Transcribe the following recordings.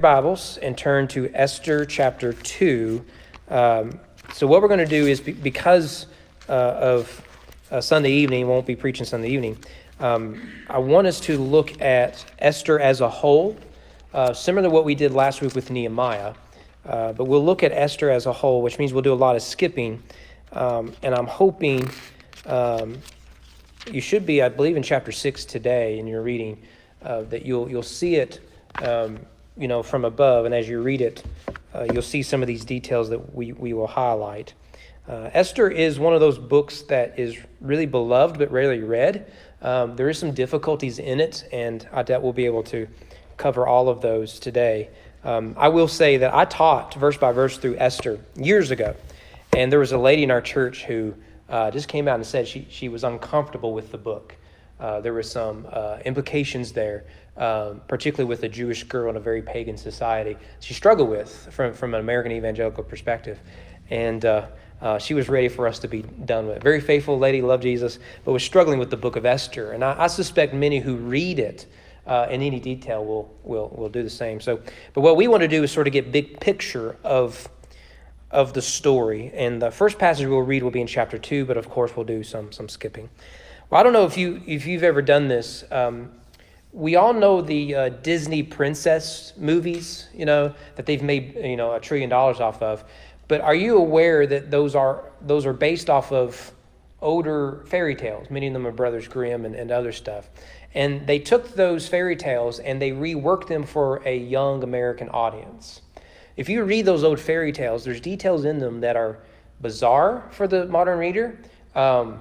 Bibles and turn to Esther chapter 2. So what we're going to do is, because of Sunday evening, won't be preaching Sunday evening, I want us to look at Esther as a whole, similar to what we did last week with Nehemiah. But we'll look at Esther as a whole, which means we'll do a lot of skipping. And I'm hoping you should be, I believe, in chapter 6 today in your reading, that you'll see it from above, and as you read it, you'll see some of these details that we will highlight. Esther is one of those books that is really beloved but rarely read. There is some difficulties in it, and I doubt we'll be able to cover all of those today. I will say that I taught verse by verse through Esther years ago, and there was a lady in our church who just came out and said she was uncomfortable with the book. There were some implications there, particularly with a Jewish girl in a very pagan society. She struggled with from an American evangelical perspective. And she was ready for us to be done with it. Very faithful lady, loved Jesus, but was struggling with the book of Esther. And I suspect many who read it in any detail will do the same. But what we want to do is sort of get big picture of the story. And the first passage we'll read will be in chapter 2, but of course we'll do some skipping. Well, I don't know if you've ever done this. We all know the Disney princess movies, that they've made $1 trillion off of. But are you aware that those are based off of older fairy tales? Many of them are Brothers Grimm and other stuff. And they took those fairy tales and they reworked them for a young American audience. If you read those old fairy tales, there's details in them that are bizarre for the modern reader,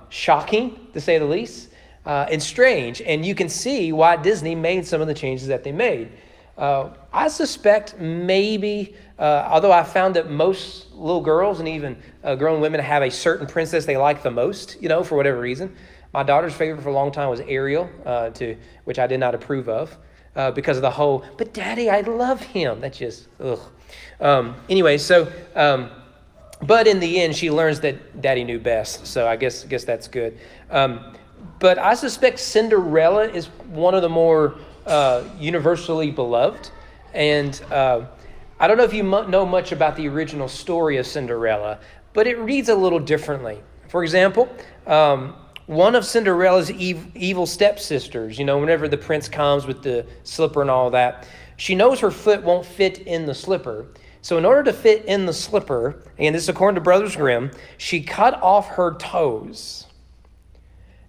shocking to say the least, and strange. And you can see why Disney made some of the changes that they made. I suspect maybe, although I found that most little girls and even grown women have a certain princess they like the most, for whatever reason. My daughter's favorite for a long time was Ariel, which I did not approve of, because of the whole, but Daddy, I love him. That's just, ugh. But in the end, she learns that Daddy knew best, so I guess that's good. But I suspect Cinderella is one of the more universally beloved. And I don't know if you know much about the original story of Cinderella, but it reads a little differently. For example, one of Cinderella's evil stepsisters, whenever the prince comes with the slipper and all that, she knows her foot won't fit in the slipper. So in order to fit in the slipper, and this is according to Brothers Grimm, she cut off her toes.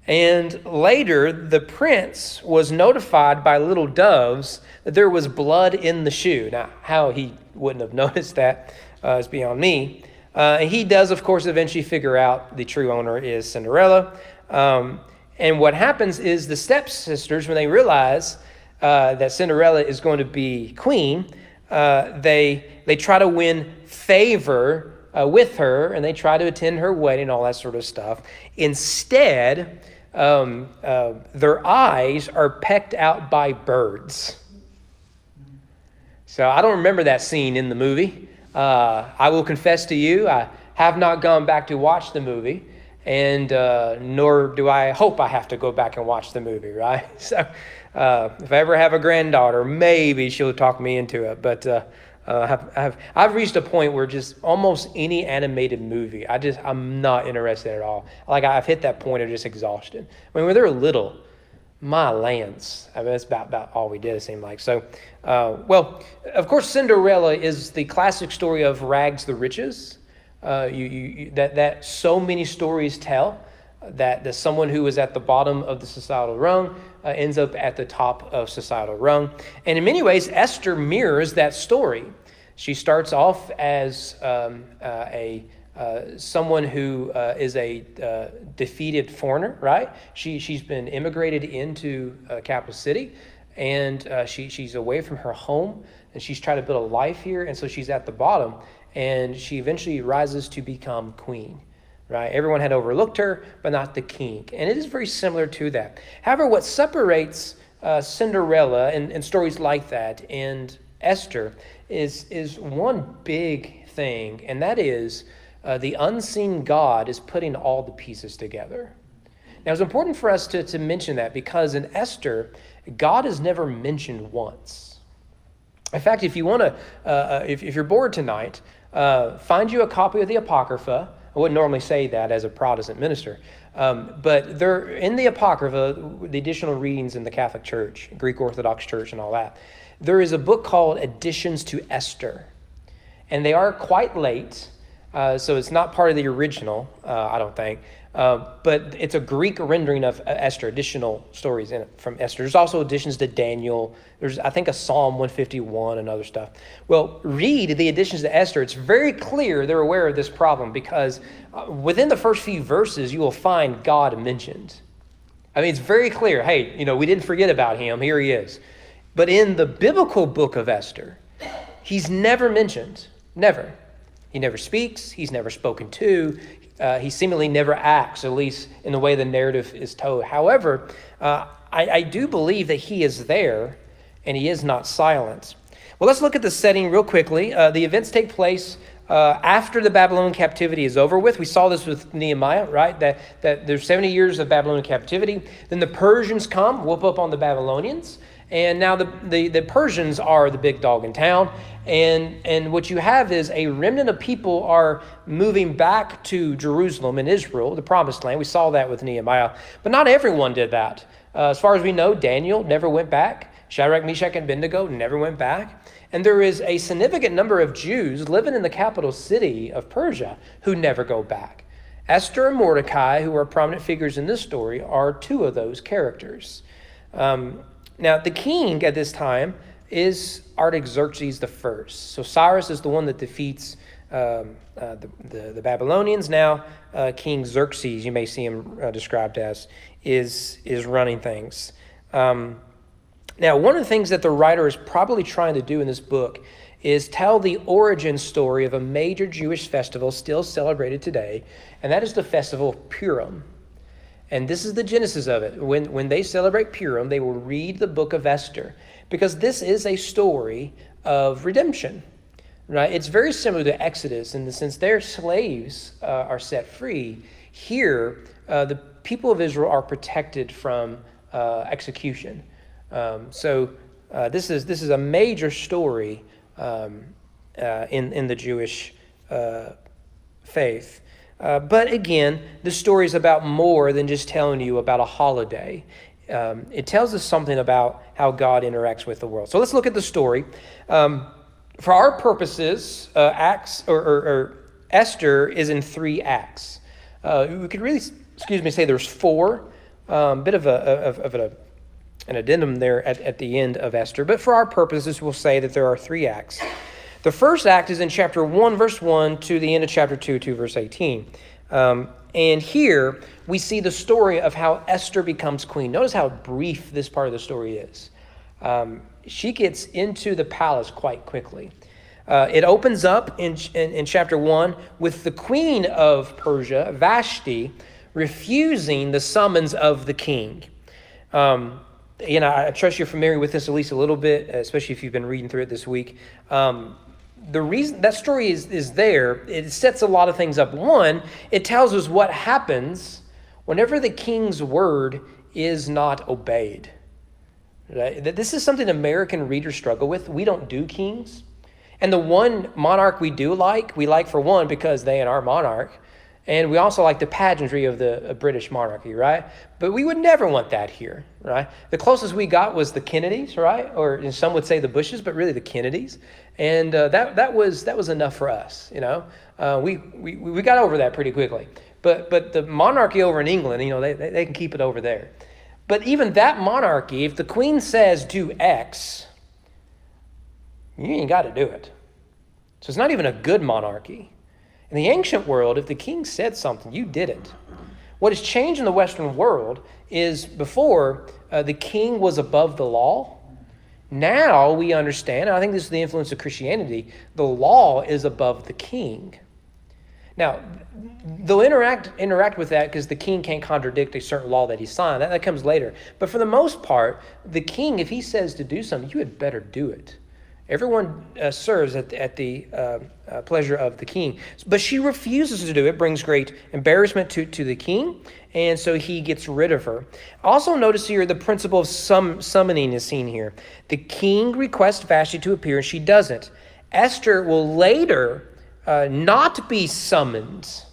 And later, the prince was notified by little doves that there was blood in the shoe. Now, how he wouldn't have noticed that is beyond me. And he does, of course, eventually figure out the true owner is Cinderella. And what happens is the stepsisters, when they realize that Cinderella is going to be queen, they try to win favor with her, and they try to attend her wedding, all that sort of stuff. Instead, their eyes are pecked out by birds. So I don't remember that scene in the movie. I will confess to you, I have not gone back to watch the movie, and nor do I hope I have to go back and watch the movie, right? So if I ever have a granddaughter, maybe she'll talk me into it. But I've reached a point where just almost any animated movie, I'm not interested at all. Like, I've hit that point of just exhaustion. I mean, when they were little, my lands, that's about all we did, it seemed like. So, of course, Cinderella is the classic story of rags to riches. That so many stories tell that someone who is at the bottom of the societal rung ends up at the top of societal rung. And in many ways, Esther mirrors that story. She starts off as someone who is a defeated foreigner, right? She's been immigrated into a capital city, and she's away from her home, and she's trying to build a life here, and so she's at the bottom, and she eventually rises to become queen. Right? Everyone had overlooked her, but not the king. And it is very similar to that. However, what separates Cinderella and stories like that and Esther is one big thing, and that is the unseen God is putting all the pieces together. Now, it's important for us to mention that because in Esther, God is never mentioned once. In fact, if you want to, if you're bored tonight, find you a copy of the Apocrypha. I wouldn't normally say that as a Protestant minister, but they're in the Apocrypha, the additional readings in the Catholic Church, Greek Orthodox Church, and all that. There is a book called Additions to Esther, and they are quite late, so it's not part of the original, I don't think. But it's a Greek rendering of Esther, additional stories in it from Esther. There's also additions to Daniel. There's, I think, a Psalm 151 and other stuff. Well, read the additions to Esther. It's very clear they're aware of this problem because within the first few verses, you will find God mentioned. I mean, it's very clear. Hey, we didn't forget about him. Here he is. But in the biblical book of Esther, he's never mentioned. Never. He never speaks. He's never spoken to. He seemingly never acts, at least in the way the narrative is told. However, I do believe that he is there, and he is not silent. Well, let's look at the setting real quickly. The events take place after the Babylonian captivity is over with. We saw this with Nehemiah, right? That there's 70 years of Babylonian captivity. Then the Persians come, whoop up on the Babylonians. And now the Persians are the big dog in town. And what you have is a remnant of people are moving back to Jerusalem in Israel, the promised land. We saw that with Nehemiah. But not everyone did that. As far as we know, Daniel never went back. Shadrach, Meshach, and Abednego never went back. And there is a significant number of Jews living in the capital city of Persia who never go back. Esther and Mordecai, who are prominent figures in this story, are two of those characters. Now, the king at this time is Artaxerxes I. So Cyrus is the one that defeats the Babylonians. Now, King Xerxes, you may see him described as, is running things. Now, one of the things that the writer is probably trying to do in this book is tell the origin story of a major Jewish festival still celebrated today, and that is the festival of Purim. And this is the genesis of it. When they celebrate Purim, they will read the book of Esther, because this is a story of redemption, right? It's very similar to Exodus in the sense their slaves are set free. Here, the people of Israel are protected from execution. So this is a major story in the Jewish faith. But again, the story is about more than just telling you about a holiday. It tells us something about how God interacts with the world. So let's look at the story. For our purposes, Acts or Esther is in 3 acts. We could really, say there's 4. Bit of an addendum there at the end of Esther. But for our purposes, we'll say that there are 3 acts. The first act is in chapter 1, verse 1 to the end of chapter 2, verse 18. And here we see the story of how Esther becomes queen. Notice how brief this part of the story is. She gets into the palace quite quickly. It opens up in chapter 1 with the queen of Persia, Vashti, refusing the summons of the king. I trust you're familiar with this at least a little bit, especially if you've been reading through it this week. The reason that story is there, it sets a lot of things up. One, it tells us what happens whenever the king's word is not obeyed. Right? This is something American readers struggle with. We don't do kings. And the one monarch we do like, we like for one because they are our monarch. And we also like the pageantry of the British monarchy, right? But we would never want that here, right? The closest we got was the Kennedys, right? Or some would say the Bushes, but really the Kennedys. And that was enough for us, We got over that pretty quickly. But the monarchy over in England, they can keep it over there. But even that monarchy, if the queen says do X, you ain't got to do it. So it's not even a good monarchy. In the ancient world, if the king said something, you did it. What has changed in the Western world is before the king was above the law. Now we understand, and I think this is the influence of Christianity, the law is above the king. Now, they'll interact with that because the king can't contradict a certain law that he signed. That comes later. But for the most part, the king, if he says to do something, you had better do it. Everyone serves at the pleasure of the king. But she refuses to do it. Brings great embarrassment to the king, and so he gets rid of her. Also notice here the principle of summoning is seen here. The king requests Vashti to appear, and she doesn't. Esther will later not be summoned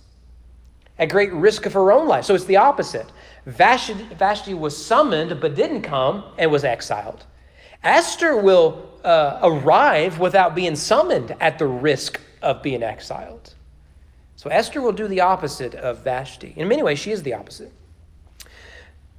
at great risk of her own life. So it's the opposite. Vashti was summoned but didn't come and was exiled. Esther will arrive without being summoned at the risk of being exiled. So Esther will do the opposite of Vashti. In many ways, she is the opposite.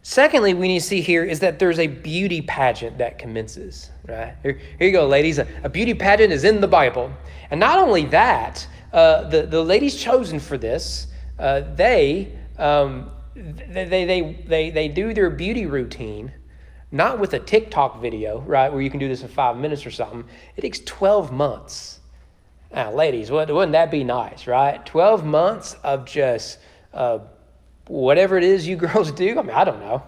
Secondly, we need to see here is that there's a beauty pageant that commences. Right? Here you go, ladies. A beauty pageant is in the Bible. And not only that, the ladies chosen for this, they do their beauty routine, not with a TikTok video, right, where you can do this in 5 minutes or something. It takes 12 months. Now, ladies, wouldn't that be nice, right? 12 months of just whatever it is you girls do. I mean, I don't know.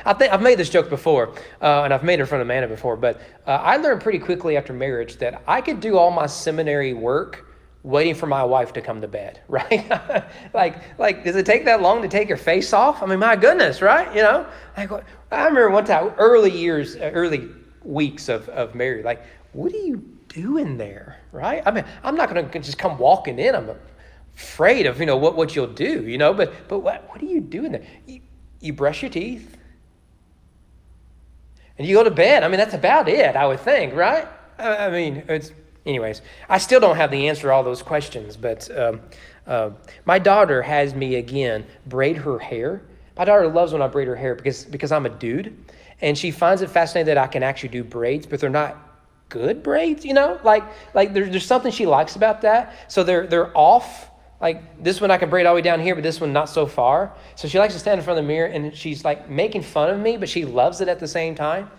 I think I've made this joke before, and I've made it in front of Amanda before, but I learned pretty quickly after marriage that I could do all my seminary work waiting for my wife to come to bed, right? like, does it take that long to take your face off? I mean, my goodness, right? You know, like I remember one time, early weeks of marriage, like, what are you doing there, right? I mean, I'm not going to just come walking in. I'm afraid of, what you'll do, but what are you doing there? You brush your teeth and you go to bed. I mean, that's about it, I would think, right? I mean, anyways, I still don't have the answer to all those questions, but my daughter has me again braid her hair. My daughter loves when I braid her hair because I'm a dude, and she finds it fascinating that I can actually do braids, but they're not good braids, like there's something she likes about that. So they're off. Like this one I can braid all the way down here, but this one not so far. So she likes to stand in front of the mirror, and she's like making fun of me, but she loves it at the same time.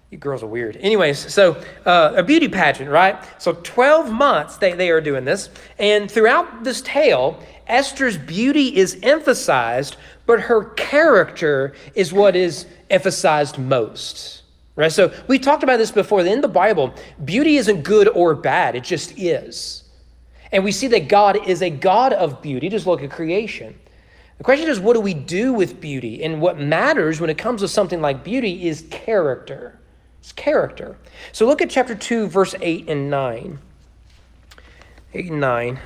You girls are weird. Anyways, so a beauty pageant, right? So 12 months they are doing this. And throughout this tale, Esther's beauty is emphasized, but her character is what is emphasized most. Right? So we talked about this before. In the Bible, beauty isn't good or bad. It just is. And we see that God is a God of beauty. Just look at creation. The question is, what do we do with beauty? And what matters when it comes to something like beauty is character. It's character. So look at chapter 2, verse 8 and 9. 8 and 9.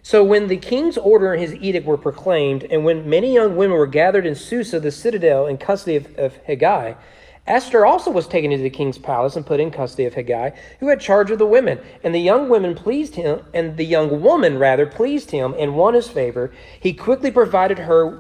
So when the king's order and his edict were proclaimed, and when many young women were gathered in Susa, the citadel, in custody of Hegai, Esther also was taken into the king's palace and put in custody of Hegai, who had charge of the women. And the young woman pleased him, and the young woman rather pleased him and won his favor. He quickly provided her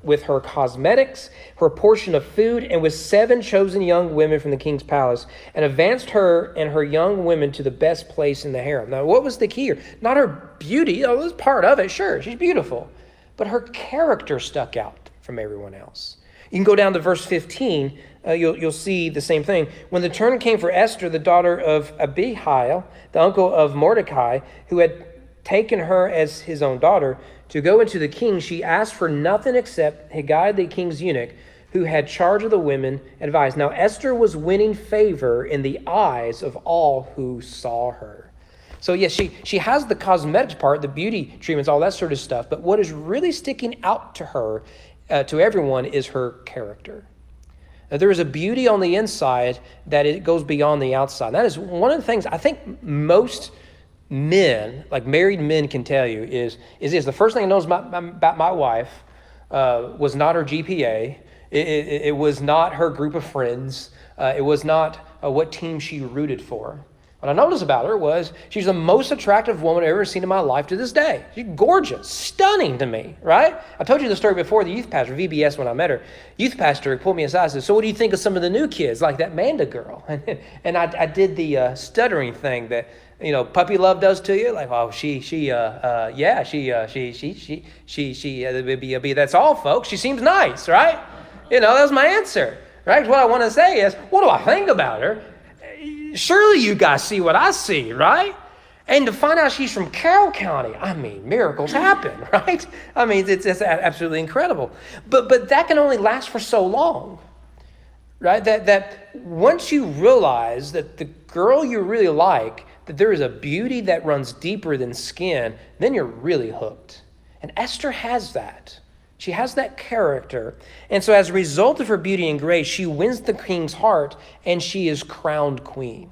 with her cosmetics, her portion of food, and with 7 chosen young women from the king's palace, and advanced her and her young women to the best place in the harem. Now, what was the key here? Not her beauty. Oh, it was part of it. Sure, she's beautiful. But her character stuck out from everyone else. You can go down to verse 15. You'll see the same thing. When the turn came for Esther, the daughter of Abihail, the uncle of Mordecai, who had taken her as his own daughter, to go into the king, she asked for nothing except Hegai, the king's eunuch, who had charge of the women, advised. Now Esther was winning favor in the eyes of all who saw her. So yes, she has the cosmetics part, the beauty treatments, all that sort of stuff. But what is really sticking out to her, to everyone, is her character. Now, there is a beauty on the inside that it goes beyond the outside. That is one of the things I think most men, like married men, can tell you is this. The first thing I know about my wife was not her GPA. It was not her group of friends. It was not what team she rooted for. What I noticed about her was she's the most attractive woman I've ever seen in my life to this day. She's gorgeous, stunning to me, right? I told you the story before, the youth pastor, VBS, when I met her. Youth pastor pulled me aside and said, so what do you think of some of the new kids, like that Manda girl? And I did the stuttering thing that, puppy love does to you. Like, oh, that's all, folks. She seems nice, right? That was my answer, right? What I want to say is, what do I think about her? Surely you guys see what I see, right? And to find out she's from Carroll County, I mean, miracles happen, right? I mean, it's absolutely incredible. But that can only last for so long. right? That once you realize that the girl you really like, that there is a beauty that runs deeper than skin, then you're really hooked. And Esther has that. She has that character. And so as a result of her beauty and grace, she wins the king's heart and she is crowned queen.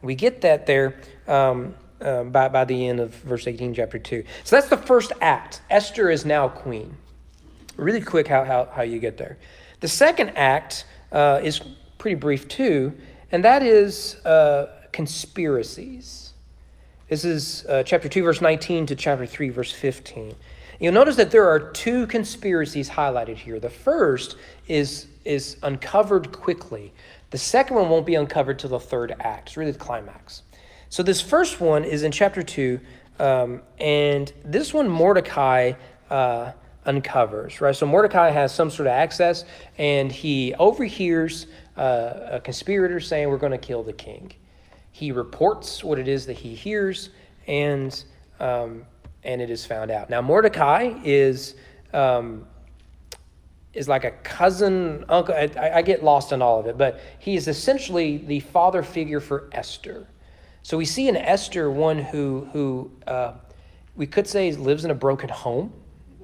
We get that there by the end of verse 18, chapter 2. So that's the first act. Esther is now queen. Really quick how you get there. The second act is pretty brief too, and that is conspiracies. This is chapter 2, verse 19 to chapter 3, verse 15. You'll notice that there are two conspiracies highlighted here. The first is uncovered quickly. The second one won't be uncovered till the third act. It's really the climax. So this first one is in chapter 2, and this one Mordecai uncovers, right? So Mordecai has some sort of access, and he overhears a conspirator saying, we're going to kill the king. He reports what it is that he hears, and it is found out. Now, Mordecai is like a cousin, uncle. I get lost in all of it, but he is essentially the father figure for Esther. So we see in Esther one who we could say lives in a broken home,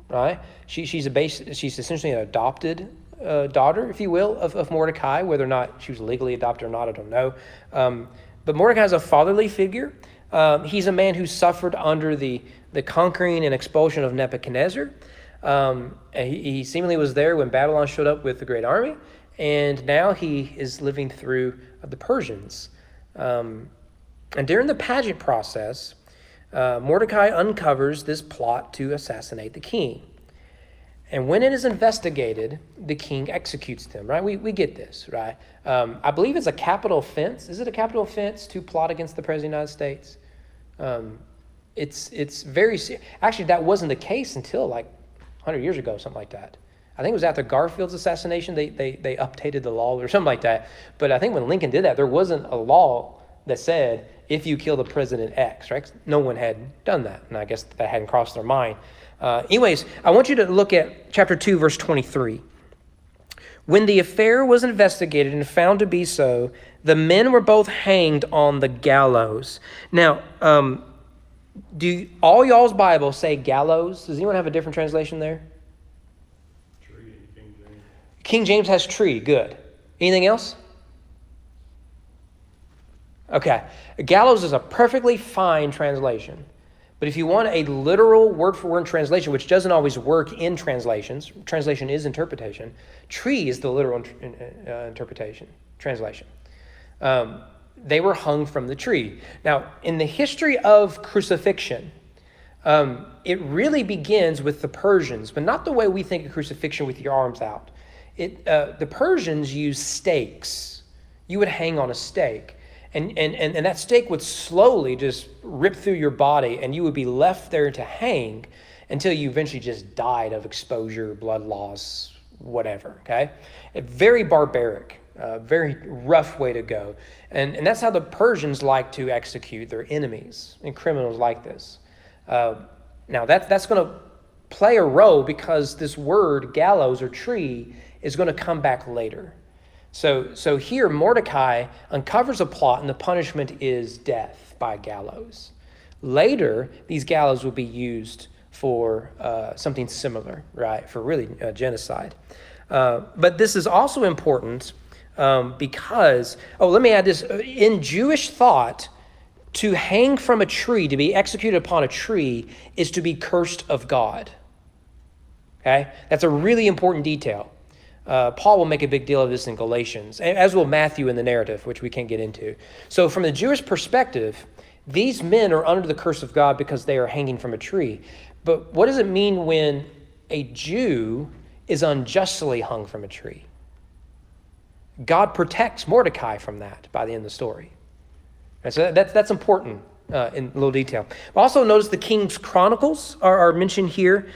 right? She's essentially an adopted daughter, if you will, of Mordecai. Whether or not she was legally adopted or not, I don't know. But Mordecai is a fatherly figure. He's a man who suffered under the conquering and expulsion of Nebuchadnezzar. He seemingly was there when Babylon showed up with the great army, and now he is living through the Persians. And during the pageant process, Mordecai uncovers this plot to assassinate the king. And when it is investigated, the king executes them, right? We get this, right? I believe it's a capital offense. Is it a capital offense to plot against the President of the United States? It's very actually, that wasn't the case until like 100 years ago, something like that. I think it was after Garfield's assassination, they updated the law or something like that. But I think when Lincoln did that, there wasn't a law that said, if you kill the President X, right? No one had done that, and I guess that hadn't crossed their mind. Anyways, I want you to look at chapter 2, verse 23. When the affair was investigated and found to be so, the men were both hanged on the gallows. Now, do all y'all's Bibles say gallows? Does anyone have a different translation there? Tree, King James. King James has tree, good. Anything else? Okay, gallows is a perfectly fine translation. But if you want a literal word-for-word translation, which doesn't always work in translations, translation is interpretation, tree is the literal translation. They were hung from the tree. Now, in the history of crucifixion, it really begins with the Persians, but not the way we think of crucifixion with your arms out. The Persians used stakes. You would hang on a stake. And that stake would slowly just rip through your body, and you would be left there to hang until you eventually just died of exposure, blood loss, whatever, okay? Very barbaric, very rough way to go. And that's how the Persians like to execute their enemies and criminals like this. Now, that's going to play a role because this word, gallows or tree, is going to come back later. So here Mordecai uncovers a plot, and the punishment is death by gallows. Later, these gallows will be used for something similar, right? For really genocide. But this is also important because, let me add this. In Jewish thought, to hang from a tree, to be executed upon a tree, is to be cursed of God. Okay? That's a really important detail. Paul will make a big deal of this in Galatians, as will Matthew in the narrative, which we can't get into. So from the Jewish perspective, these men are under the curse of God because they are hanging from a tree. But what does it mean when a Jew is unjustly hung from a tree? God protects Mordecai from that by the end of the story. And so that's important in a little detail. Also notice the King's Chronicles are mentioned here.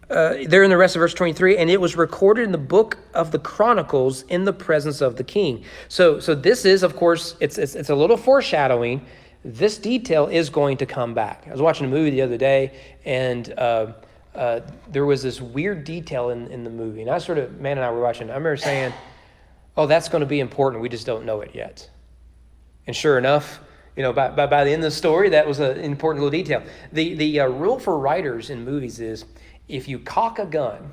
There in the rest of verse 23, and it was recorded in the book of the Chronicles in the presence of the king. So this is, of course, it's a little foreshadowing. This detail is going to come back. I was watching a movie the other day, and there was this weird detail in the movie. And Man and I were watching, I remember saying, oh, that's going to be important. We just don't know it yet. And sure enough, by the end of the story, that was an important little detail. The rule for writers in movies is if you cock a gun,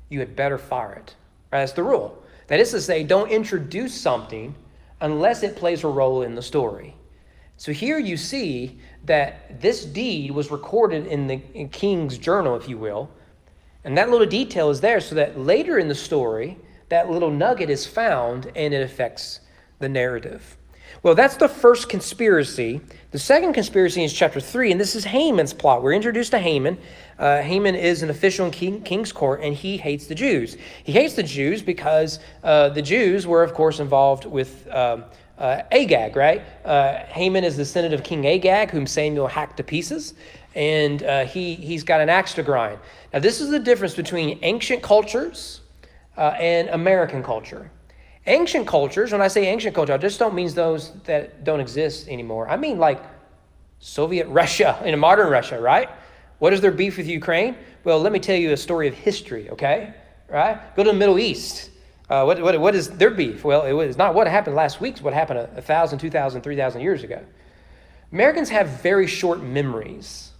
you had better fire it. Right? That's the rule. That is to say, don't introduce something unless it plays a role in the story. So here you see that this deed was recorded in the king's journal, if you will. And that little detail is there so that later in the story, that little nugget is found and it affects the narrative. Well, that's the first conspiracy. The second conspiracy is chapter 3, and this is Haman's plot. We're introduced to Haman. Haman is an official in king's court, and he hates the Jews. He hates the Jews because the Jews were, of course, involved with Agag, right? Haman is the descendant of King Agag, whom Samuel hacked to pieces, and he's got an axe to grind. Now, this is the difference between ancient cultures and American culture. Ancient cultures, when I say ancient culture, I just don't mean those that don't exist anymore. I mean like Soviet Russia and modern Russia, right? What is their beef with Ukraine? Well, let me tell you a story of history, okay? Right? Go to the Middle East. What is their beef? Well, it was not what happened last week. It's what happened 1,000, 2,000, 3,000 years ago. Americans have very short memories.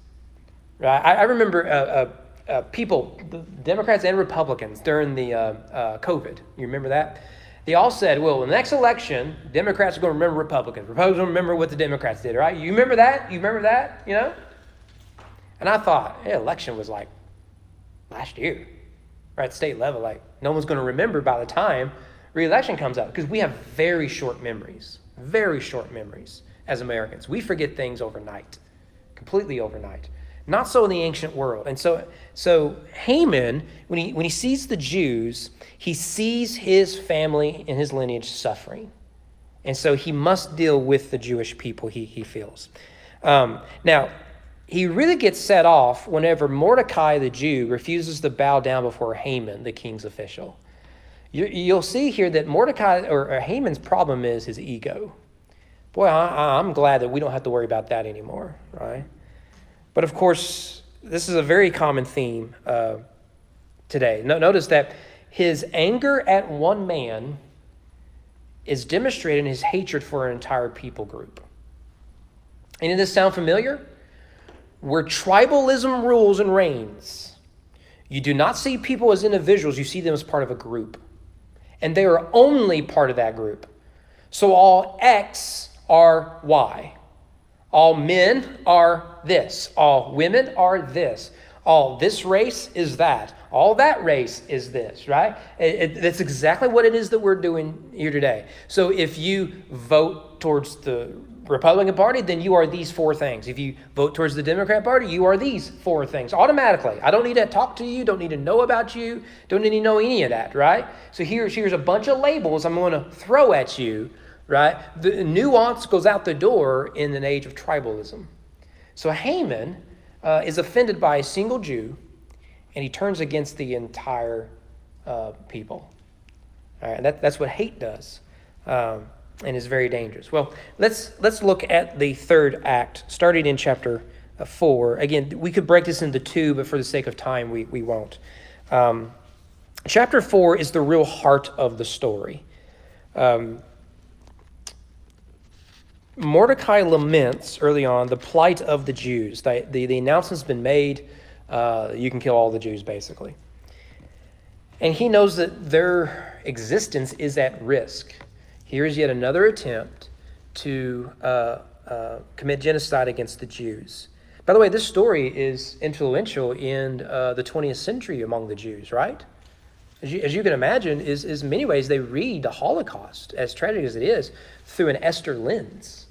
Right? I remember people, Democrats and Republicans, during the COVID. You remember that? They all said, well, in the next election, Democrats are going to remember Republicans. Republicans will remember what the Democrats did, right? You remember that? You remember that? And I thought, hey, election was like last year, right? At state level, like no one's going to remember by the time re-election comes up because we have very short memories as Americans. We forget things overnight, completely overnight. Not so in the ancient world. And so Haman, when he sees the Jews, he sees his family and his lineage suffering. And so he must deal with the Jewish people, he feels. Now, he really gets set off whenever Mordecai the Jew refuses to bow down before Haman, the king's official. You'll see here that Mordecai or Haman's problem is his ego. Boy, I'm glad that we don't have to worry about that anymore, right? But of course, this is a very common theme today. Notice that his anger at one man is demonstrated in his hatred for an entire people group. And does this sound familiar? Where tribalism rules and reigns, you do not see people as individuals, you see them as part of a group. And they are only part of that group. So all X are Y. All men are this. All women are this. All this race is that. All that race is this, right? That's exactly what it is that we're doing here today. So if you vote towards the Republican Party, then you are these four things. If you vote towards the Democrat Party, you are these four things automatically. I don't need to talk to you, don't need to know about you, don't need to know any of that, right? So here's a bunch of labels I'm going to throw at you, right? The nuance goes out the door in an age of tribalism. So Haman is offended by a single Jew, and he turns against the entire people. All right, that's what hate does, and is very dangerous. Well, let's look at the third act, starting in chapter 4. Again, we could break this into 2, but for the sake of time, we won't. Chapter 4 is the real heart of the story. Mordecai laments early on the plight of the Jews. The announcement's been made, you can kill all the Jews, basically. And he knows that their existence is at risk. Here is yet another attempt to commit genocide against the Jews. By the way, this story is influential in the 20th century among the Jews, right? As you can imagine, is in many ways they read the Holocaust, as tragic as it is, through an Esther lens.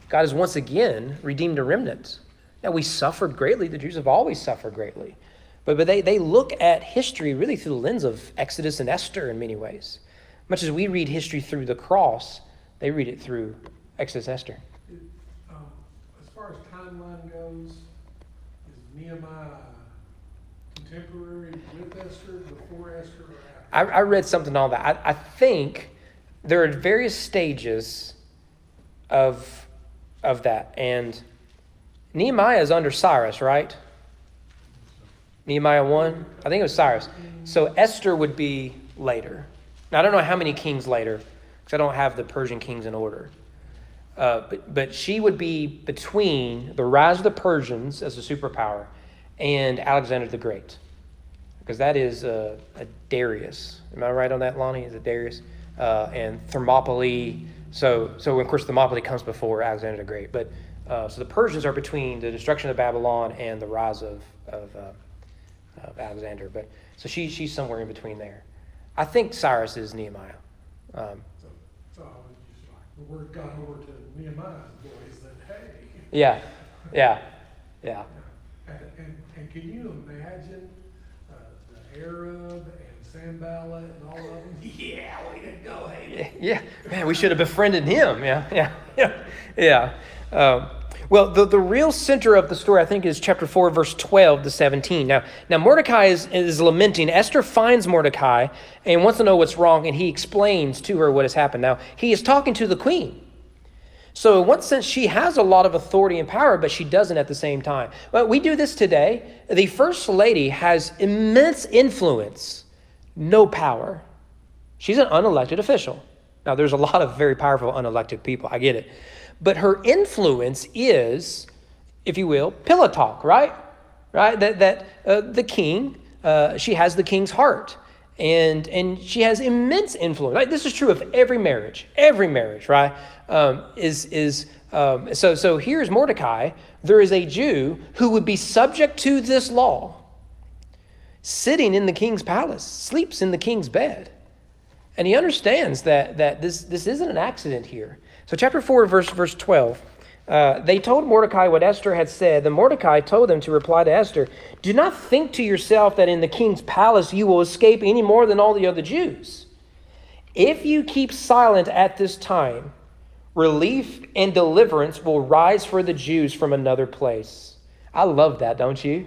God has once again redeemed a remnant. Now, we suffered greatly. The Jews have always suffered greatly. But they look at history really through the lens of Exodus and Esther in many ways. Much as we read history through the cross, they read it through Exodus and Esther. As far as timeline goes, is Nehemiah contemporary with Esther, before Esther, or after? I read something on that. I think there are various stages of that. And Nehemiah is under Cyrus, right? Nehemiah 1? I think it was Cyrus. So Esther would be later. Now, I don't know how many kings later, because I don't have the Persian kings in order. But she would be between the rise of the Persians as a superpower and Alexander the Great. Because that is a Darius. Am I right on that, Lonnie? Is it Darius? And Thermopylae. So of course, Thermopylae comes before Alexander the Great. But so the Persians are between the destruction of Babylon and the rise of Alexander. But so she's somewhere in between there. I think Cyrus is Nehemiah. So I was just like, the word got over to Nehemiah's boys that, hey. Yeah. And can you imagine the Arab and Sanballat and all of them? Yeah, we didn't go, hey. Yeah, man, we should have befriended him. Yeah. Well, the real center of the story, I think, is chapter 4, verse 12 to 17. Now Mordecai is lamenting. Esther finds Mordecai and wants to know what's wrong, and he explains to her what has happened. Now, he is talking to the queen. So in one sense, she has a lot of authority and power, but she doesn't at the same time. Well, we do this today. The first lady has immense influence, no power. She's an unelected official. Now, there's a lot of very powerful unelected people. I get it. But her influence is, if you will, pillow talk, right? That the king, she has the king's heart. And she has immense influence. Like, this is true of every marriage, right? So here's Mordecai. There is a Jew who would be subject to this law, sitting in the king's palace, sleeps in the king's bed. And he understands that this isn't an accident here. So chapter 4, verse 12, they told Mordecai what Esther had said. Then Mordecai told them to reply to Esther, "Do not think to yourself that in the king's palace you will escape any more than all the other Jews. If you keep silent at this time, relief and deliverance will rise for the Jews from another place." I love that, don't you?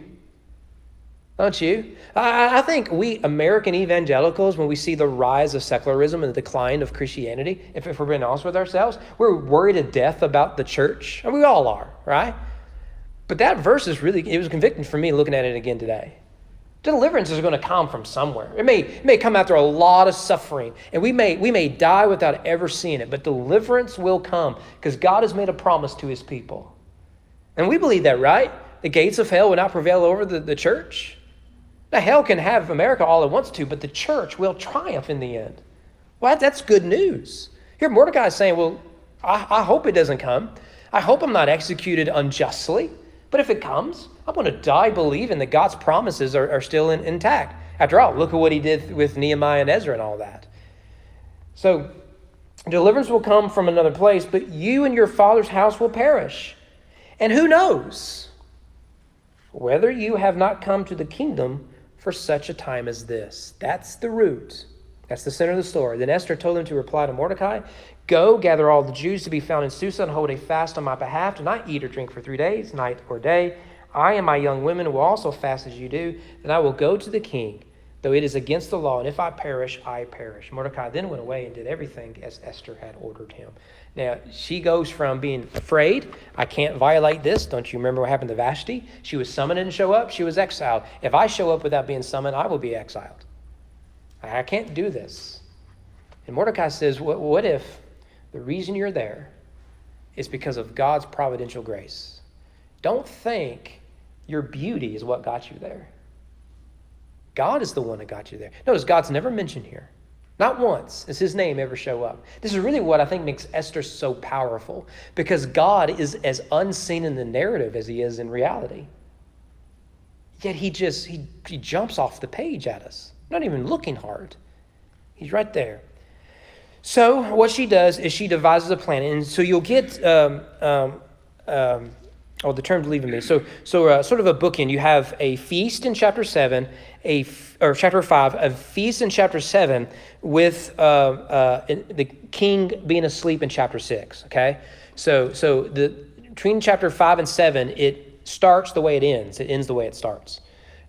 Don't you? I think we American evangelicals, when we see the rise of secularism and the decline of Christianity, if we're being honest with ourselves, we're worried to death about the church. And we all are, right? But that verse it was convicting for me looking at it again today. Deliverance is going to come from somewhere. It may come after a lot of suffering, and we may die without ever seeing it, but deliverance will come because God has made a promise to his people. And we believe that, right? The gates of hell will not prevail over the church. Now, hell can have America all it wants to, but the church will triumph in the end. Well, that's good news. Here, Mordecai is saying, well, I hope it doesn't come. I hope I'm not executed unjustly. But if it comes, I'm going to die believing that God's promises are still intact. After all, look at what he did with Nehemiah and Ezra and all that. So, deliverance will come from another place, but you and your father's house will perish. And who knows whether you have not come to the kingdom for such a time as this. That's the root. That's the center of the story. Then Esther told him to reply to Mordecai, "Go, gather all the Jews to be found in Susa and hold a fast on my behalf. Do not eat or drink for 3 days, night or day. I and my young women will also fast as you do. Then I will go to the king, though it is against the law, and if I perish, I perish." Mordecai then went away and did everything as Esther had ordered him. Now, she goes from being afraid, I can't violate this. Don't you remember what happened to Vashti? She was summoned and show up. She was exiled. If I show up without being summoned, I will be exiled. I can't do this. And Mordecai says, what if the reason you're there is because of God's providential grace? Don't think your beauty is what got you there. God is the one that got you there. Notice God's never mentioned here. Not once does his name ever show up. This is really what I think makes Esther so powerful, because God is as unseen in the narrative as he is in reality. Yet he jumps off the page at us, not even looking hard. He's right there. So what she does is she devises a plan, and so you'll get the term's leaving me. So sort of a bookend. You have a feast in chapter 7, or chapter 5, a feast in chapter 7 with the king being asleep in chapter 6. Okay, so between chapter 5 and 7, it starts the way it ends. It ends the way it starts,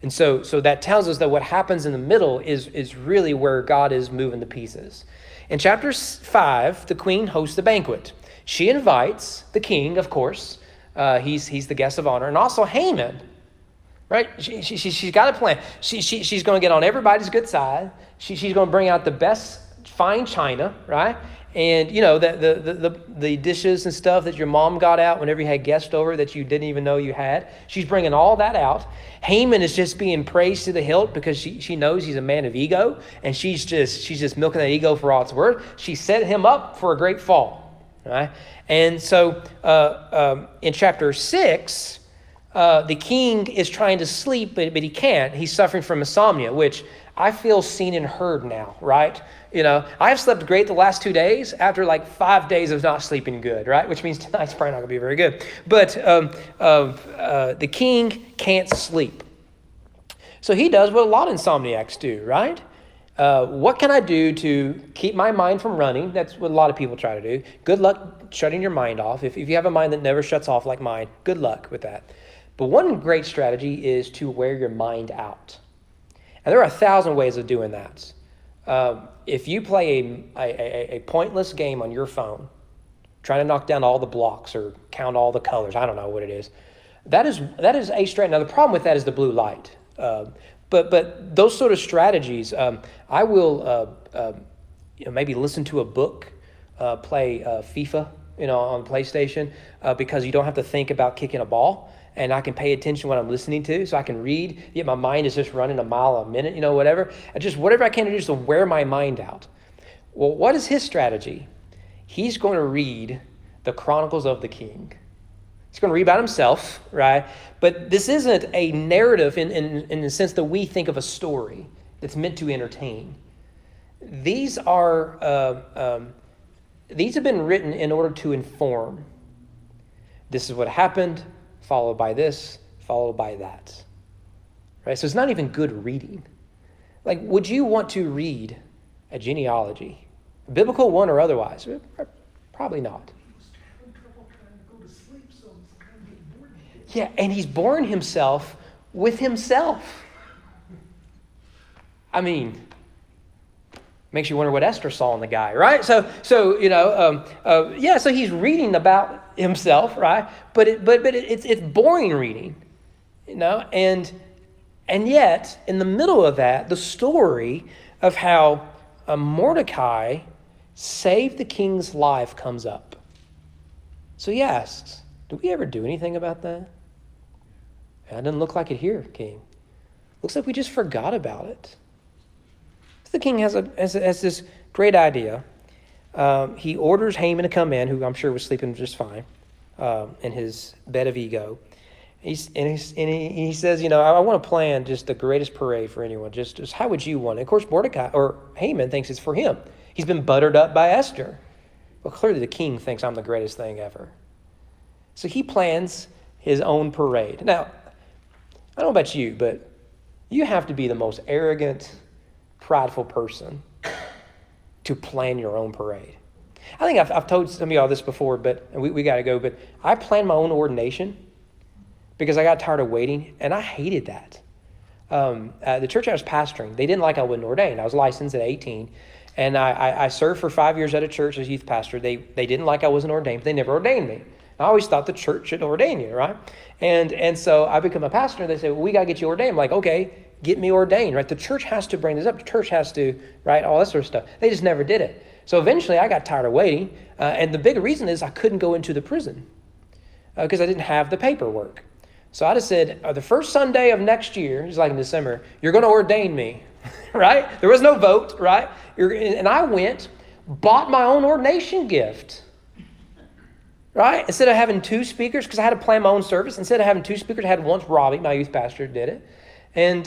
and so that tells us that what happens in the middle is really where God is moving the pieces. In chapter 5, the queen hosts the banquet. She invites the king, of course. He's the guest of honor, and also Haman. right? She's got a plan. She's going to get on everybody's good side. She's going to bring out the best fine china, right? And, you know, the dishes and stuff that your mom got out whenever you had guests over that you didn't even know you had. She's bringing all that out. Haman is just being praised to the hilt because she knows he's a man of ego, and she's just milking that ego for all it's worth. She set him up for a great fall, right? And so in chapter 6, the king is trying to sleep, but he can't. He's suffering from insomnia, which I feel seen and heard now, right? You know, I've slept great the last 2 days after like 5 days of not sleeping good, right? Which means tonight's probably not going to be very good. But the king can't sleep. So he does what a lot of insomniacs do, right? What can I do to keep my mind from running? That's what a lot of people try to do. Good luck shutting your mind off. If you have a mind that never shuts off like mine, good luck with that. But one great strategy is to wear your mind out. And there are 1,000 ways of doing that. If you play a pointless game on your phone, trying to knock down all the blocks or count all the colors, I don't know what it is, that is a strategy. Now, the problem with that is the blue light. But those sort of strategies, I will maybe listen to a book, play FIFA, on PlayStation, because you don't have to think about kicking a ball. And I can pay attention to what I'm listening to, so I can read, yet my mind is just running a mile a minute, whatever. Just whatever I can do just to wear my mind out. Well, what is his strategy? He's going to read the Chronicles of the King. He's going to read about himself, right? But this isn't a narrative in the sense that we think of a story that's meant to entertain. These have been written in order to inform. This is what happened, followed by this, followed by that. Right? So it's not even good reading. Like, would you want to read a genealogy? A biblical one or otherwise? Probably not. Yeah, and he's boring himself with himself. I mean, makes you wonder what Esther saw in the guy, right? So he's reading about himself, right? But it's boring reading, and yet in the middle of that, the story of how Mordecai saved the king's life comes up. So he asks, "Did we ever do anything about that?" That doesn't look like it here, King. Looks like we just forgot about it. The king has this great idea. He orders Haman to come in, who I'm sure was sleeping just fine in his bed of ego. He says, I want to plan just the greatest parade for anyone. Just how would you want it? Of course, Mordecai or Haman thinks it's for him. He's been buttered up by Esther. Well, clearly the king thinks I'm the greatest thing ever. So he plans his own parade. Now, I don't know about you, but you have to be the most arrogant, prideful person to plan your own parade. I think I've told some of y'all this before, but we got to go. But I planned my own ordination because I got tired of waiting, and I hated that. The church I was pastoring, they didn't like I wasn't ordained. I was licensed at 18, and I served for 5 years at a church as youth pastor. They didn't like I wasn't ordained, but they never ordained me. I always thought the church should ordain you, right? And so I become a pastor, and they say, well, we got to get you ordained. I'm like, okay, get me ordained, right? The church has to bring this up. The church has to, right? All that sort of stuff. They just never did it. So eventually I got tired of waiting. And the big reason is I couldn't go into the prison because I didn't have the paperwork. So I just said, the first Sunday of next year, it's like in December, you're going to ordain me, right? There was no vote, right? And I went, bought my own ordination gift. Right? Instead of having two speakers, because I had to plan my own service, instead of having two speakers, I had once Robbie, my youth pastor, did it. And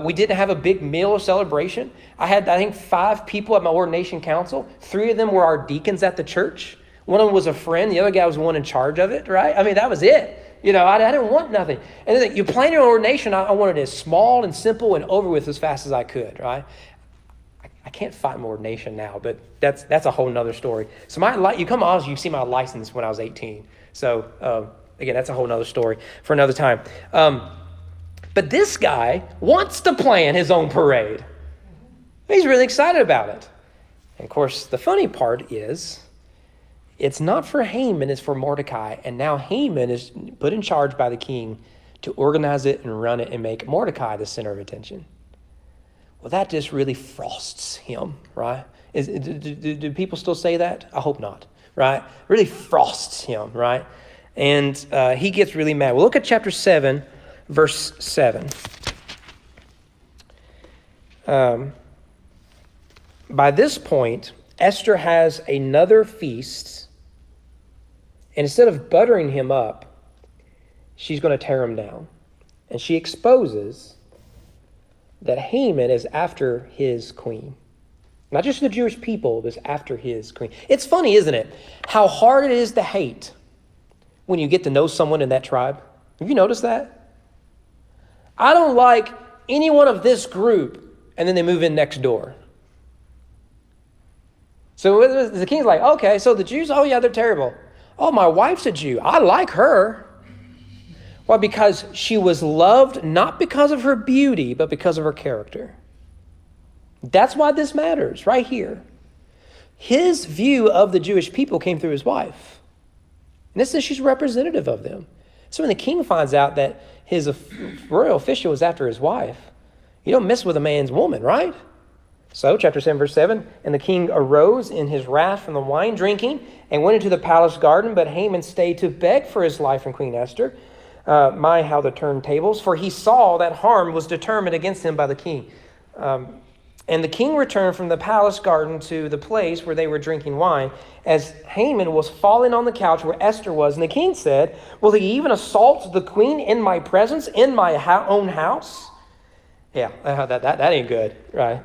we didn't have a big meal or celebration. I had, I think, 5 people at my ordination council. 3 of them were our deacons at the church. One of them was a friend. The other guy was the one in charge of it, right? I mean, that was it. I didn't want nothing. And then you plan your ordination, I wanted it as small and simple and over with as fast as I could, right? I can't fight my ordination now, but that's a whole nother story. So you come on, you see my license when I was 18. So again, that's a whole nother story for another time. But this guy wants to plan his own parade. He's really excited about it. And of course, the funny part is it's not for Haman, it's for Mordecai. And now Haman is put in charge by the king to organize it and run it and make Mordecai the center of attention. Well, that just really frosts him, right? Do people still say that? I hope not, right? Really frosts him, right? And he gets really mad. Well, look at chapter 7, verse 7. By this point, Esther has another feast, and instead of buttering him up, she's going to tear him down. And she exposes that Haman is after his queen. Not just the Jewish people, but after his queen. It's funny, isn't it? How hard it is to hate when you get to know someone in that tribe. Have you noticed that? I don't like anyone of this group, and then they move in next door. So the king's like, okay, so the Jews, oh yeah, they're terrible. Oh, my wife's a Jew. I like her. Why? Because she was loved not because of her beauty, but because of her character. That's why this matters right here. His view of the Jewish people came through his wife. And this says she's representative of them. So when the king finds out that his royal official was after his wife, you don't mess with a man's woman, right? So, chapter 7, verse 7, and the king arose in his wrath from the wine drinking and went into the palace garden, but Haman stayed to beg for his life from Queen Esther. My, how the turntables, for he saw that harm was determined against him by the king. And the king returned from the palace garden to the place where they were drinking wine, as Haman was falling on the couch where Esther was. And the king said, will he even assault the queen in my presence, in my own house? Yeah, that ain't good, right?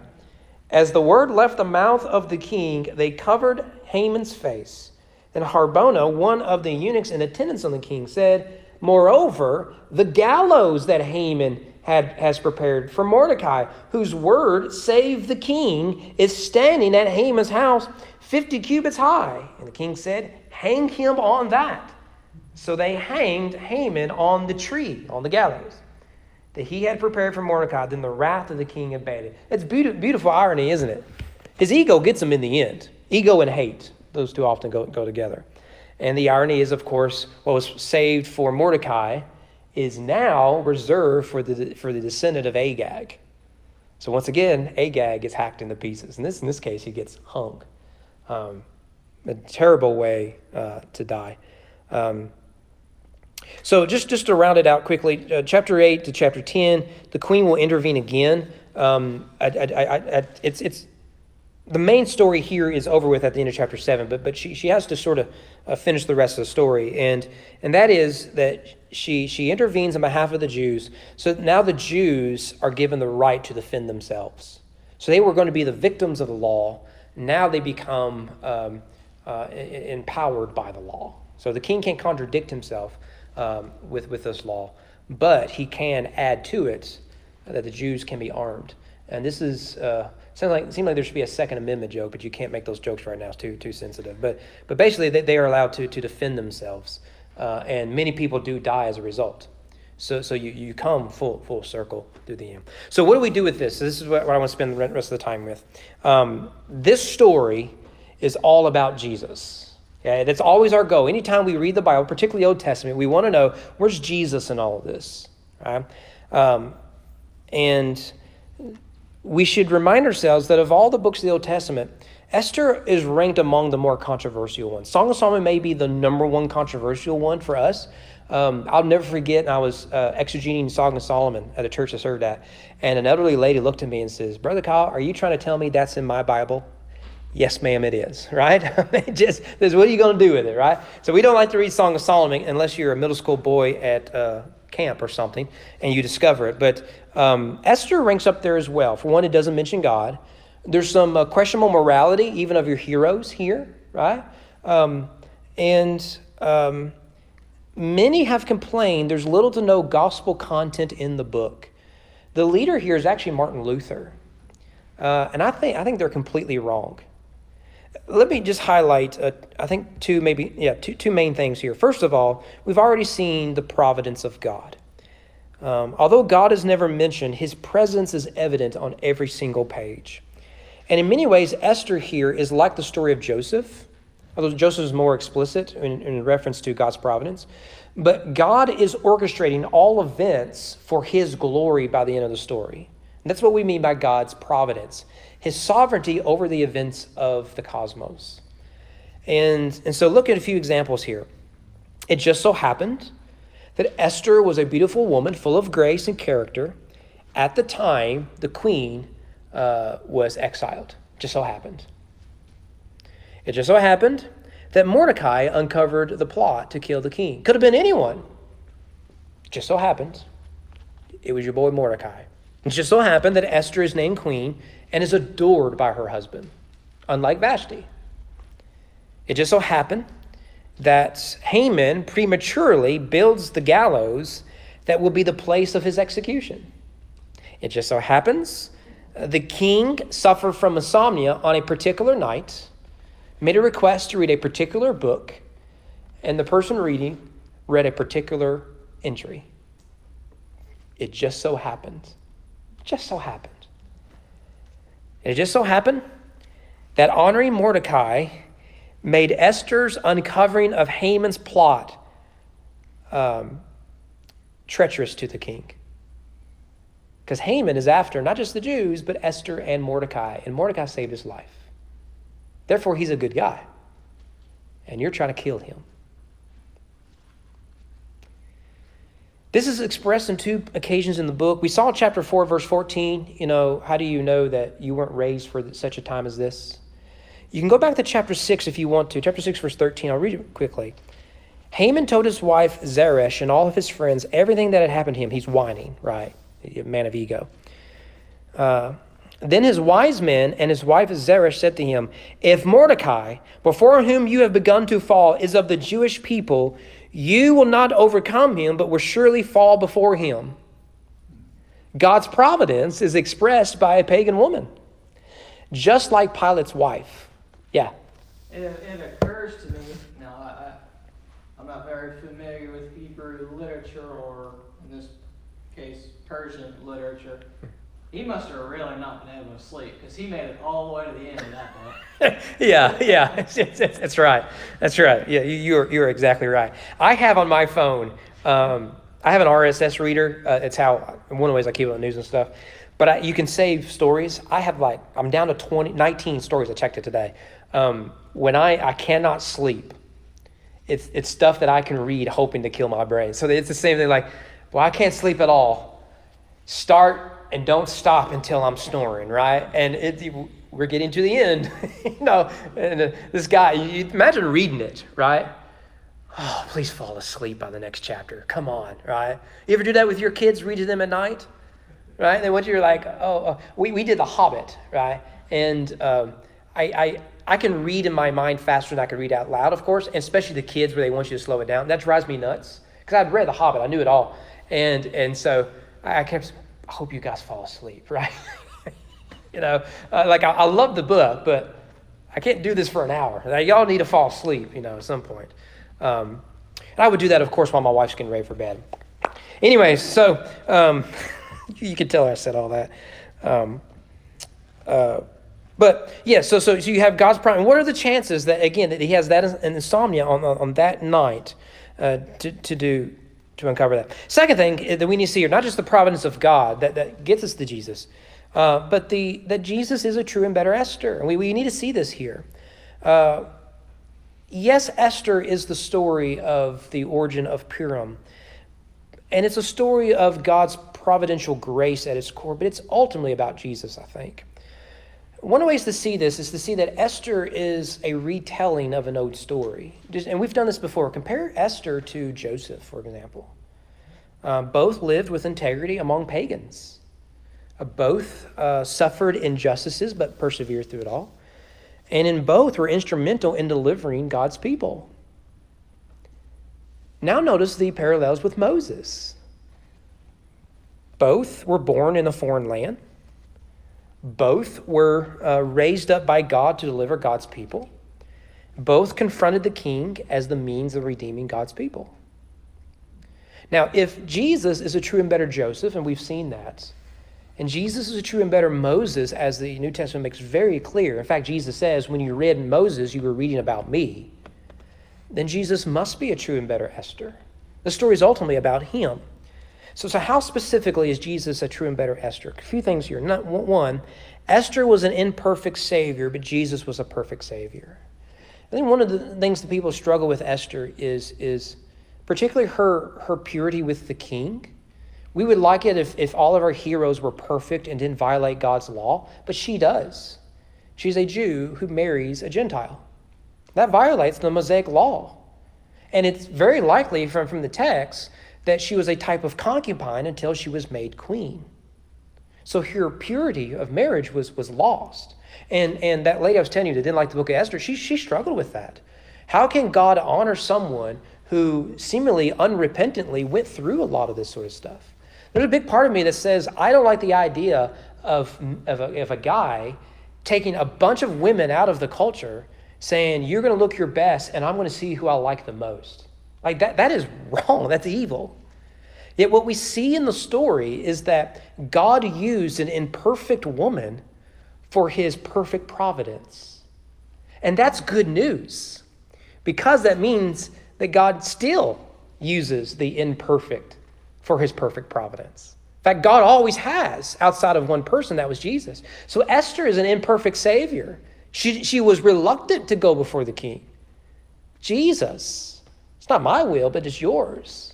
As the word left the mouth of the king, they covered Haman's face. And Harbona, one of the eunuchs in attendance on the king, said, moreover, the gallows that Haman has prepared for Mordecai, whose word saved the king, is standing at Haman's house 50 cubits high. And the king said, hang him on that. So they hanged Haman on the tree, on the gallows that he had prepared for Mordecai. Then the wrath of the king abated. It's beautiful irony, isn't it? His ego gets him in the end. Ego and hate, those two often go together. And the irony is, of course, what was saved for Mordecai is now reserved for the descendant of Agag. So once again, Agag gets hacked into pieces. In this case, he gets hung. A terrible way to die. So just to round it out quickly, chapter 8 to chapter 10, the queen will intervene again. It's the main story here is over with at the end of chapter 7, but she has to sort of finish the rest of the story, and that is that she intervenes on behalf of the Jews. So now the Jews are given the right to defend themselves. So they were going to be the victims of the law. Now they become empowered by the law. So the king can't contradict himself with this law, but he can add to it that the Jews can be armed. And this is seems like there should be a Second Amendment joke, but you can't make those jokes right now. It's too sensitive. But basically, they are allowed to defend themselves, and many people do die as a result. So you come full circle through the end. So what do we do with this? So this is what I want to spend the rest of the time with. This story is all about Jesus. Yeah, that's always our goal. Anytime we read the Bible, particularly Old Testament, we want to know, where's Jesus in all of this? Right? And we should remind ourselves that of all the books of the Old Testament, Esther is ranked among the more controversial ones. Song of Solomon may be the number one controversial one for us. I'll never forget, I was exegeting Song of Solomon at a church I served at, and an elderly lady looked at me and says, Brother Kyle, are you trying to tell me that's in my Bible? Yes, ma'am, it is, right? Just what are you going to do with it, right? So we don't like to read Song of Solomon unless you're a middle school boy at camp or something, and you discover it. But Esther ranks up there as well. For one, it doesn't mention God. There's some questionable morality, even of your heroes here, right? Many have complained there's little to no gospel content in the book. The leader here is actually Martin Luther. And I think they're completely wrong. Let me just highlight, I think two main things here. First of all, we've already seen the providence of God. Although God is never mentioned, his presence is evident on every single page. And in many ways, Esther here is like the story of Joseph. although Joseph is more explicit in reference to God's providence. But God is orchestrating all events for his glory by the end of the story. And that's what we mean by God's providence, his sovereignty over the events of the cosmos. And so look at a few examples here. It just so happened that Esther was a beautiful woman full of grace and character at the time the queen was exiled. Just so happened. It just so happened that Mordecai uncovered the plot to kill the king. Could have been anyone. Just so happened it was your boy Mordecai. It just so happened that Esther is named queen and is adored by her husband, unlike Vashti. It just so happened that Haman prematurely builds the gallows that will be the place of his execution. It just so happens the king suffered from insomnia on a particular night, made a request to read a particular book, and the person reading read a particular entry. It just so happened. Just so happened. And it just so happened that honoring Mordecai made Esther's uncovering of Haman's plot treacherous to the king. Because Haman is after not just the Jews, but Esther and Mordecai. And Mordecai saved his life. Therefore, he's a good guy. And you're trying to kill him. This is expressed in two occasions in the book. We saw chapter 4, verse 14. How do you know that you weren't raised for such a time as this? You can go back to chapter 6 if you want to. Chapter 6, verse 13. I'll read it quickly. Haman told his wife Zeresh and all of his friends everything that had happened to him. He's whining, right? A man of ego. Then his wise men and his wife Zeresh said to him, if Mordecai, before whom you have begun to fall, is of the Jewish people, you will not overcome him, but will surely fall before him. God's providence is expressed by a pagan woman, just like Pilate's wife. Yeah. It occurs to me, now I'm not very familiar with Hebrew literature, or in this case, Persian literature. He must have really not been able to sleep, because he made it all the way to the end of that book. Yeah. That's right. That's right. Yeah, you're exactly right. I have on my phone, I have an RSS reader. It's one of the ways I keep up with news and stuff. But you can save stories. I'm down to 19 stories. I checked it today. When I cannot sleep, it's stuff that I can read hoping to kill my brain. So it's the same thing, I can't sleep at all. Start and don't stop until I'm snoring, right? And we're getting to the end, and this guy, you imagine reading it, right? Oh, please fall asleep by the next chapter. Come on, right? You ever do that with your kids, read to them at night, right? And once you're like, we did The Hobbit, right? And I can read in my mind faster than I can read out loud, of course, and especially the kids where they want you to slow it down. That drives me nuts, because I'd read The Hobbit. I knew it all. And so I kept, I hope you guys fall asleep, right? I love the book, but I can't do this for an hour. Y'all need to fall asleep, at some point. And I would do that, of course, while my wife's getting ready for bed. Anyways, so you can tell I said all that. But yeah, so you have God's promise. What are the chances that he has that insomnia on that night to uncover that? Second thing that we need to see here, not just the providence of God that gets us to Jesus, but that Jesus is a true and better Esther. And we need to see this here. Yes, Esther is the story of the origin of Purim. And it's a story of God's providential grace at its core, but it's ultimately about Jesus, I think. One of the ways to see this is to see that Esther is a retelling of an old story. And we've done this before. Compare Esther to Joseph, for example. Both lived with integrity among pagans. Both suffered injustices but persevered through it all. And in both were instrumental in delivering God's people. Now notice the parallels with Moses. Both were born in a foreign land. Both were raised up by God to deliver God's people. Both confronted the king as the means of redeeming God's people. Now, if Jesus is a true and better Joseph, and we've seen that, And Jesus is a true and better Moses, as the New Testament makes very clear. In fact, Jesus says, when you read Moses, you were reading about me. Then Jesus must be a true and better Esther. The story is ultimately about him. So how specifically is Jesus a true and better Esther? A few things here. One, Esther was an imperfect Savior, but Jesus was a perfect Savior. I think one of the things that people struggle with Esther is particularly her purity with the king. We would like it if all of our heroes were perfect and didn't violate God's law, but she does. She's a Jew who marries a Gentile. That violates the Mosaic law. And it's very likely from the text that she was a type of concubine until she was made queen. So her purity of marriage was lost. And that lady I was telling you that didn't like the book of Esther, she struggled with that. How can God honor someone who seemingly unrepentantly went through a lot of this sort of stuff? There's a big part of me that says, I don't like the idea of a guy taking a bunch of women out of the culture, saying, you're going to look your best, and I'm going to see who I like the most. Like that is wrong. That's evil. Yet what we see in the story is that God used an imperfect woman for his perfect providence. And that's good news, because that means that God still uses the imperfect for his perfect providence. In fact, God always has, outside of one person, that was Jesus. So Esther is an imperfect Savior. She was reluctant to go before the king. Jesus, it's not my will, but it's yours,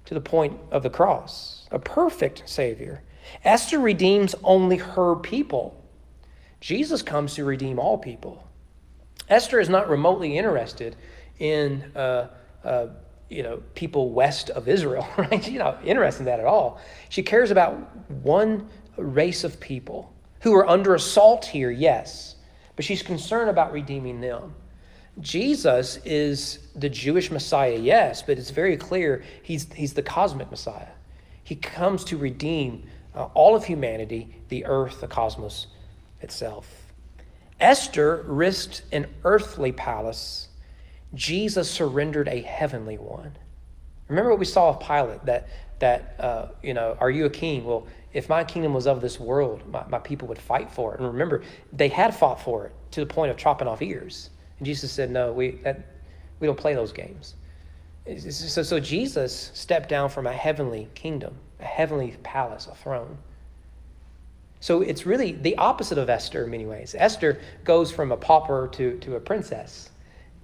to the point of the cross. A perfect Savior. Esther redeems only her people. Jesus comes to redeem all people. Esther is not remotely interested in people west of Israel, right? She's not interested in that at all. She cares about one race of people who are under assault here, yes, but she's concerned about redeeming them. Jesus is the Jewish Messiah, yes, but it's very clear he's the cosmic Messiah. He comes to redeem all of humanity, the earth, the cosmos itself. Esther risked an earthly palace. Jesus surrendered a heavenly one. Remember what we saw of Pilate, that are you a king? Well, if my kingdom was of this world, my people would fight for it. And remember, they had fought for it to the point of chopping off ears. And Jesus said, no, we don't play those games. So Jesus stepped down from a heavenly kingdom, a heavenly palace, a throne. So it's really the opposite of Esther in many ways. Esther goes from a pauper to a princess.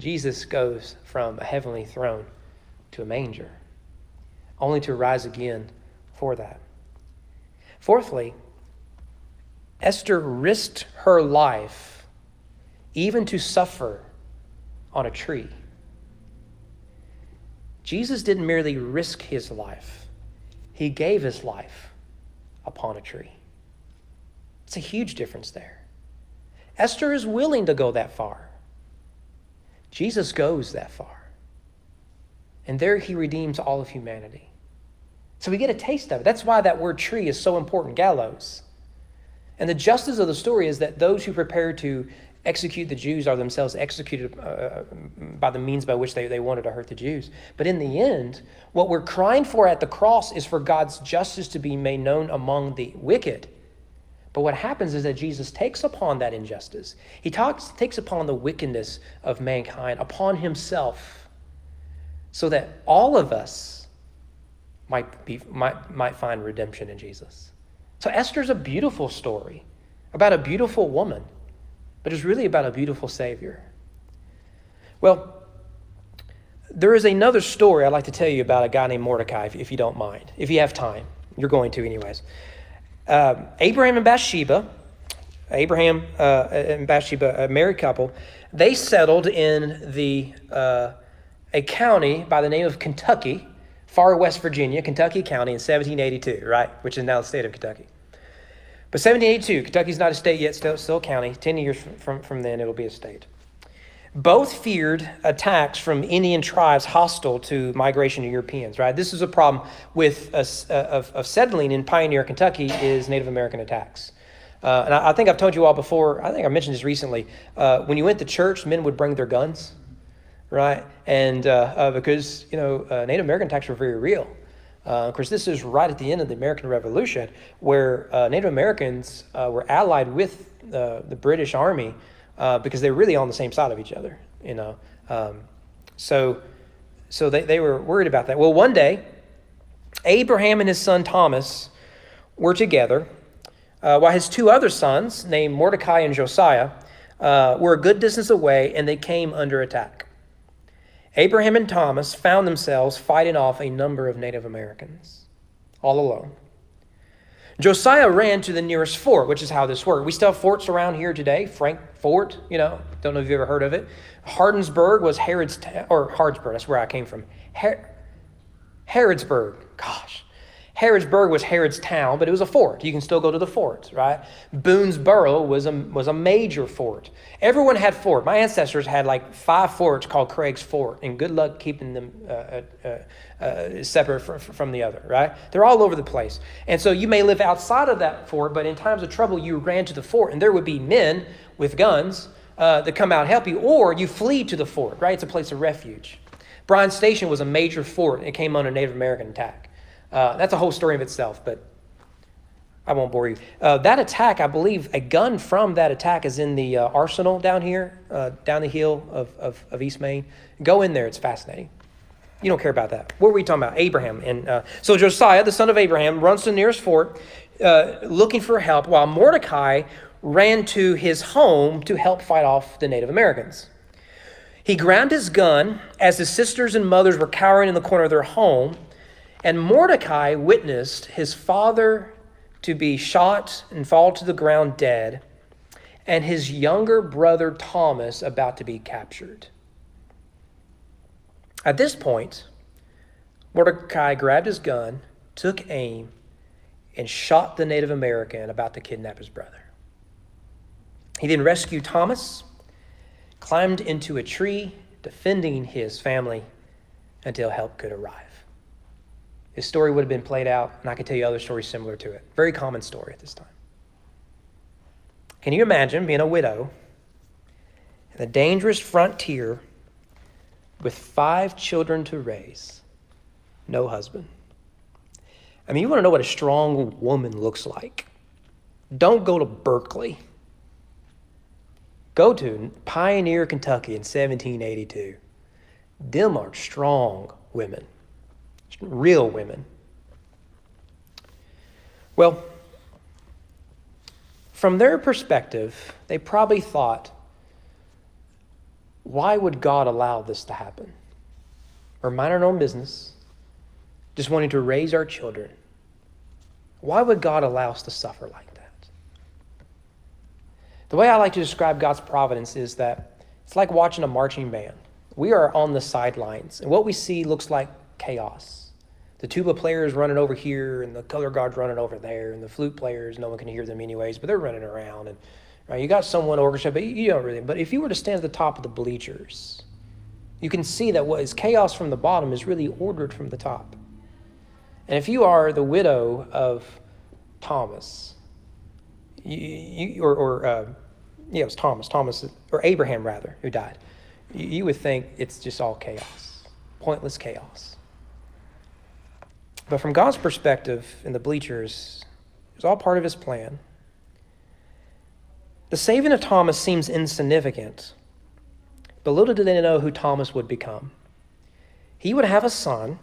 Jesus goes from a heavenly throne to a manger, only to rise again for that. Fourthly, Esther risked her life even to suffer on a tree. Jesus didn't merely risk his life. He gave his life upon a tree. It's a huge difference there. Esther is willing to go that far. Jesus goes that far. And there he redeems all of humanity. So we get a taste of it. That's why that word tree is so important, gallows. And the justice of the story is that those who prepare to execute the Jews are themselves executed by the means by which they wanted to hurt the Jews. But in the end, what we're crying for at the cross is for God's justice to be made known among the wicked. But what happens is that Jesus takes upon that injustice. He takes upon the wickedness of mankind, upon himself, so that all of us might find redemption in Jesus. So Esther's a beautiful story about a beautiful woman, but it's really about a beautiful Savior. Well, there is another story I'd like to tell you about a guy named Mordecai, if you don't mind, if you have time. You're going to anyways. Abraham and Bathsheba, a married couple, they settled in a county by the name of Kentucky, far West Virginia, Kentucky County in 1782, right? Which is now the state of Kentucky. But 1782, Kentucky's not a state yet, still a county. 10 years from then, it'll be a state. Both feared attacks from Indian tribes hostile to migration of Europeans, right? This is a problem with of settling in Pioneer, Kentucky, is Native American attacks. And I think I've told you all before, I think I mentioned this recently, when you went to church, men would bring their guns, right? And because, Native American attacks were very real. Of course, this is right at the end of the American Revolution, where Native Americans were allied with the British Army because they were really on the same side of each other. So they were worried about that. Well, one day, Abraham and his son Thomas were together, while his two other sons, named Mordecai and Josiah, were a good distance away, and they came under attack. Abraham and Thomas found themselves fighting off a number of Native Americans, all alone. Josiah ran to the nearest fort, which is how this worked. We still have forts around here today. Frankfort, don't know if you've ever heard of it. Hardinsburg was Herod's town, or Hardsburg, that's where I came from. Harrodsburg, gosh. Harrodsburg was Herod's town, but it was a fort. You can still go to the fort, right? Boonesboro was a major fort. Everyone had fort. My ancestors had like 5 forts called Craig's Fort, and good luck keeping them separate from the other, right? They're all over the place. And so you may live outside of that fort, but in times of trouble, you ran to the fort, and there would be men with guns that come out and help you, or you flee to the fort, right? It's a place of refuge. Bryan Station was a major fort. It came under Native American attack. That's a whole story of itself, but I won't bore you. That attack, I believe, a gun from that attack is in the arsenal down here, down the hill of East Main. Go in there. It's fascinating. You don't care about that. What were we talking about? Abraham. And so Josiah, the son of Abraham, runs to the nearest fort looking for help, while Mordecai ran to his home to help fight off the Native Americans. He ground his gun as his sisters and mothers were cowering in the corner of their home, and Mordecai witnessed his father to be shot and fall to the ground dead, and his younger brother Thomas about to be captured. At this point, Mordecai grabbed his gun, took aim, and shot the Native American about to kidnap his brother. He then rescued Thomas, climbed into a tree, defending his family until help could arrive. His story would have been played out, and I could tell you other stories similar to it. Very common story at this time. Can you imagine being a widow in the dangerous frontier with 5 children to raise, no husband? I mean, you want to know what a strong woman looks like? Don't go to Berkeley. Go to Pioneer, Kentucky in 1782. Them are strong women. Real women. Well, from their perspective, they probably thought, why would God allow this to happen? We're minding our own business, just wanting to raise our children. Why would God allow us to suffer like that? The way I like to describe God's providence is that it's like watching a marching band. We are on the sidelines, and what we see looks like chaos. The tuba players running over here, and the color guards running over there, and the flute players, no one can hear them anyways, but they're running around. And right, you got someone orchestra, but you don't really. But if you were to stand at the top of the bleachers, you can see that what is chaos from the bottom is really ordered from the top. And if you are the widow of Thomas, it was Thomas, or Abraham rather, who died, you would think it's just all chaos, pointless chaos. But from God's perspective in the bleachers, it was all part of his plan. The saving of Thomas seems insignificant, but little did they know who Thomas would become. He would have a son,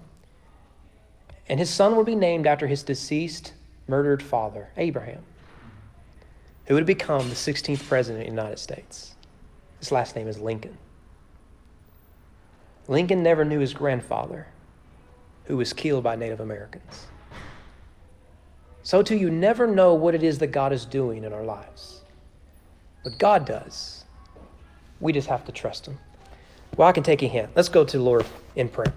and his son would be named after his deceased, murdered father, Abraham, who would become the 16th president of the United States. His last name is Lincoln. Lincoln never knew his grandfather, who was killed by Native Americans. So too, you never know what it is that God is doing in our lives. But God does. We just have to trust him. Well, I can take a hint. Let's go to the Lord in prayer.